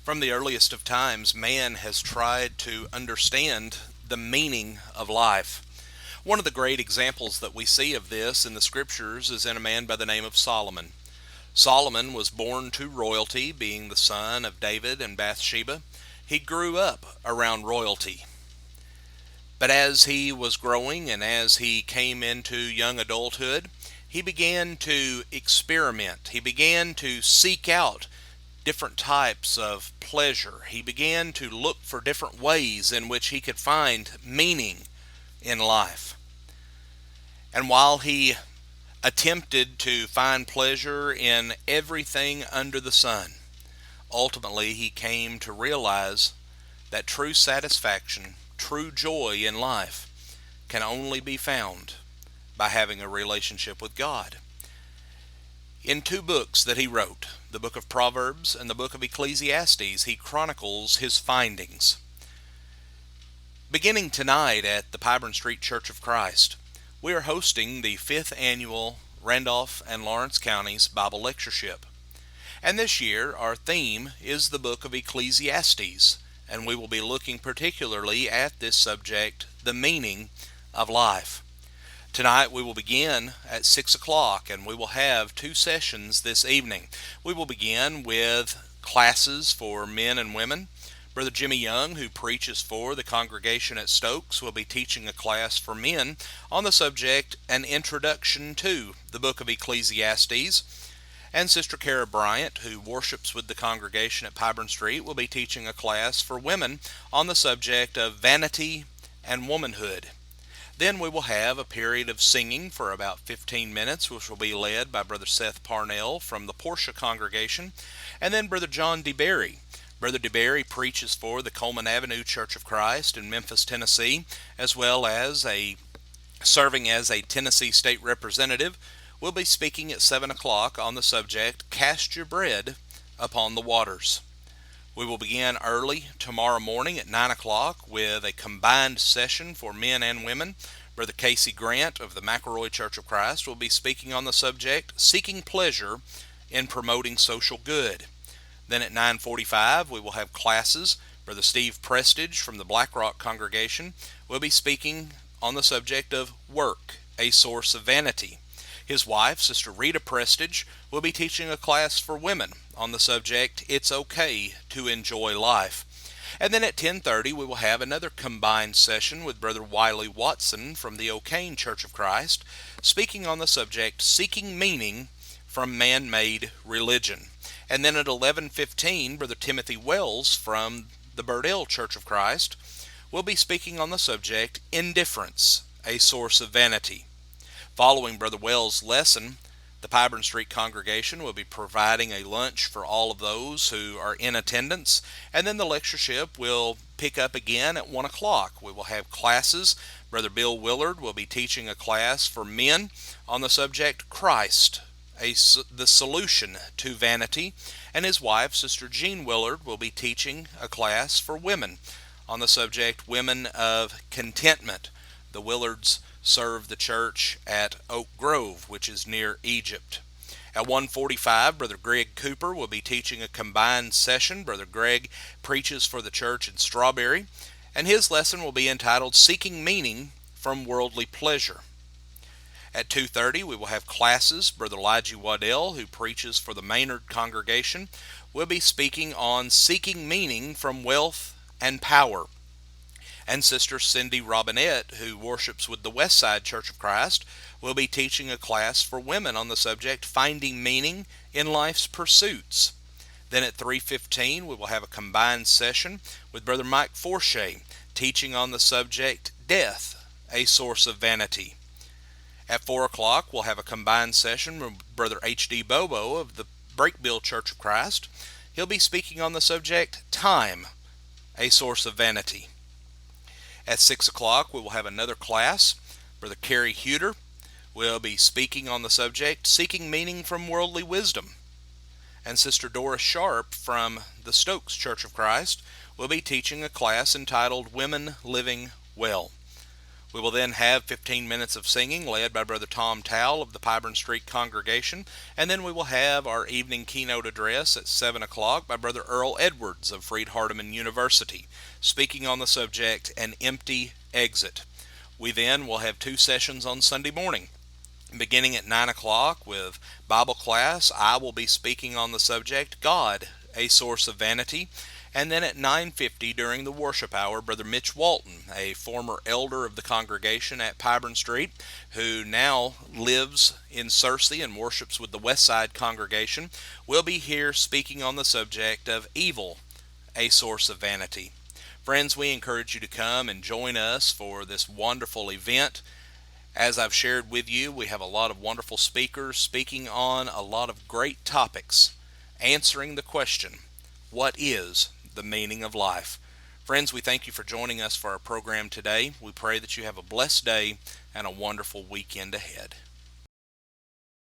From the earliest of times, man has tried to understand the meaning of life. One of the great examples that we see of this in the scriptures is in a man by the name of Solomon. Solomon was born to royalty, being the son of David and Bathsheba. He grew up around royalty. But as he was growing and as he came into young adulthood, he began to experiment. He began to seek out different types of pleasure. He began to look for different ways in which he could find meaning in life. And while he attempted to find pleasure in everything under the sun, ultimately he came to realize that true satisfaction, true joy in life can only be found by having a relationship with God. In two books that he wrote, the book of Proverbs and the book of Ecclesiastes, he chronicles his findings. Beginning tonight at the Pyburn Street Church of Christ, we are hosting the 5th annual Randolph and Lawrence Counties Bible Lectureship. And this year our theme is the book of Ecclesiastes, and we will be looking particularly at this subject, the meaning of life. Tonight we will begin at 6 o'clock, and we will have two sessions this evening. We will begin with classes for men and women. Brother Jimmy Young, who preaches for the congregation at Stokes, will be teaching a class for men on the subject, An Introduction to the Book of Ecclesiastes. And Sister Kara Bryant, who worships with the congregation at Pyburn Street, will be teaching a class for women on the subject of vanity and womanhood. Then we will have a period of singing for about 15 minutes, which will be led by Brother Seth Parnell from the Portia congregation, and then Brother John DeBerry. Brother DeBerry preaches for the Coleman Avenue Church of Christ in Memphis, Tennessee, as well as serving as a Tennessee state representative. Will be speaking at 7 o'clock on the subject, Cast Your Bread Upon the Waters. We will begin early tomorrow morning at 9 o'clock with a combined session for men and women. Brother Casey Grant of the McElroy Church of Christ will be speaking on the subject, Seeking Pleasure in Promoting Social Good. Then at 9:45 we will have classes. Brother Steve Prestige from the Black Rock congregation will be speaking on the subject of Work, a Source of Vanity. His wife, Sister Rita Prestige, will be teaching a class for women on the subject, It's Okay to Enjoy Life. And then at 10:30 we will have another combined session with Brother Wiley Watson from the O'Kane Church of Christ, speaking on the subject, Seeking Meaning from Man-Made Religion. And then at 11:15, Brother Timothy Wells from the Burdell Church of Christ will be speaking on the subject, Indifference, a Source of Vanity. Following Brother Wells' lesson, the Pyburn Street congregation will be providing a lunch for all of those who are in attendance, and then the lectureship will pick up again at 1 o'clock. We will have classes. Brother Bill Willard will be teaching a class for men on the subject Christ, the Solution to Vanity, and his wife, Sister Jean Willard, will be teaching a class for women on the subject Women of Contentment. The Willards serve the church at Oak Grove, which is near Egypt. At 1:45, Brother Greg Cooper will be teaching a combined session. Brother Greg preaches for the church in Strawberry, and his lesson will be entitled Seeking Meaning from Worldly Pleasure. At 2:30, we will have classes. Brother Elijah Waddell, who preaches for the Maynard congregation, will be speaking on Seeking Meaning from Wealth and Power. And Sister Cindy Robinette, who worships with the Westside Church of Christ, will be teaching a class for women on the subject, Finding Meaning in Life's Pursuits. Then at 3:15, we will have a combined session with Brother Mike Forshay, teaching on the subject, Death, a Source of Vanity. At 4 o'clock, we'll have a combined session with Brother H.D. Bobo of the Breakbill Church of Christ. He'll be speaking on the subject, Time, a Source of Vanity. At 6 o'clock, we will have another class. Brother Kerry Huter will be speaking on the subject, Seeking Meaning from Worldly Wisdom. And Sister Doris Sharp from the Stokes Church of Christ will be teaching a class entitled Women Living Well. We will then have 15 minutes of singing led by Brother Tom Towle of the Pyburn Street congregation, and then we will have our evening keynote address at 7 o'clock by Brother Earl Edwards of Freed-Hardeman University, speaking on the subject, An Empty Exit. We then will have 2 sessions on Sunday morning. Beginning at 9 o'clock with Bible class, I will be speaking on the subject, God, a Source of Vanity. And then at 9:50 during the worship hour, Brother Mitch Walton, a former elder of the congregation at Pyburn Street, who now lives in Searcy and worships with the Westside congregation, will be here speaking on the subject of Evil, a Source of Vanity. Friends, we encourage you to come and join us for this wonderful event. As I've shared with you, we have a lot of wonderful speakers speaking on a lot of great topics, answering the question, what is the meaning of life? Friends, we thank you for joining us for our program today. We pray that you have a blessed day and a wonderful weekend ahead.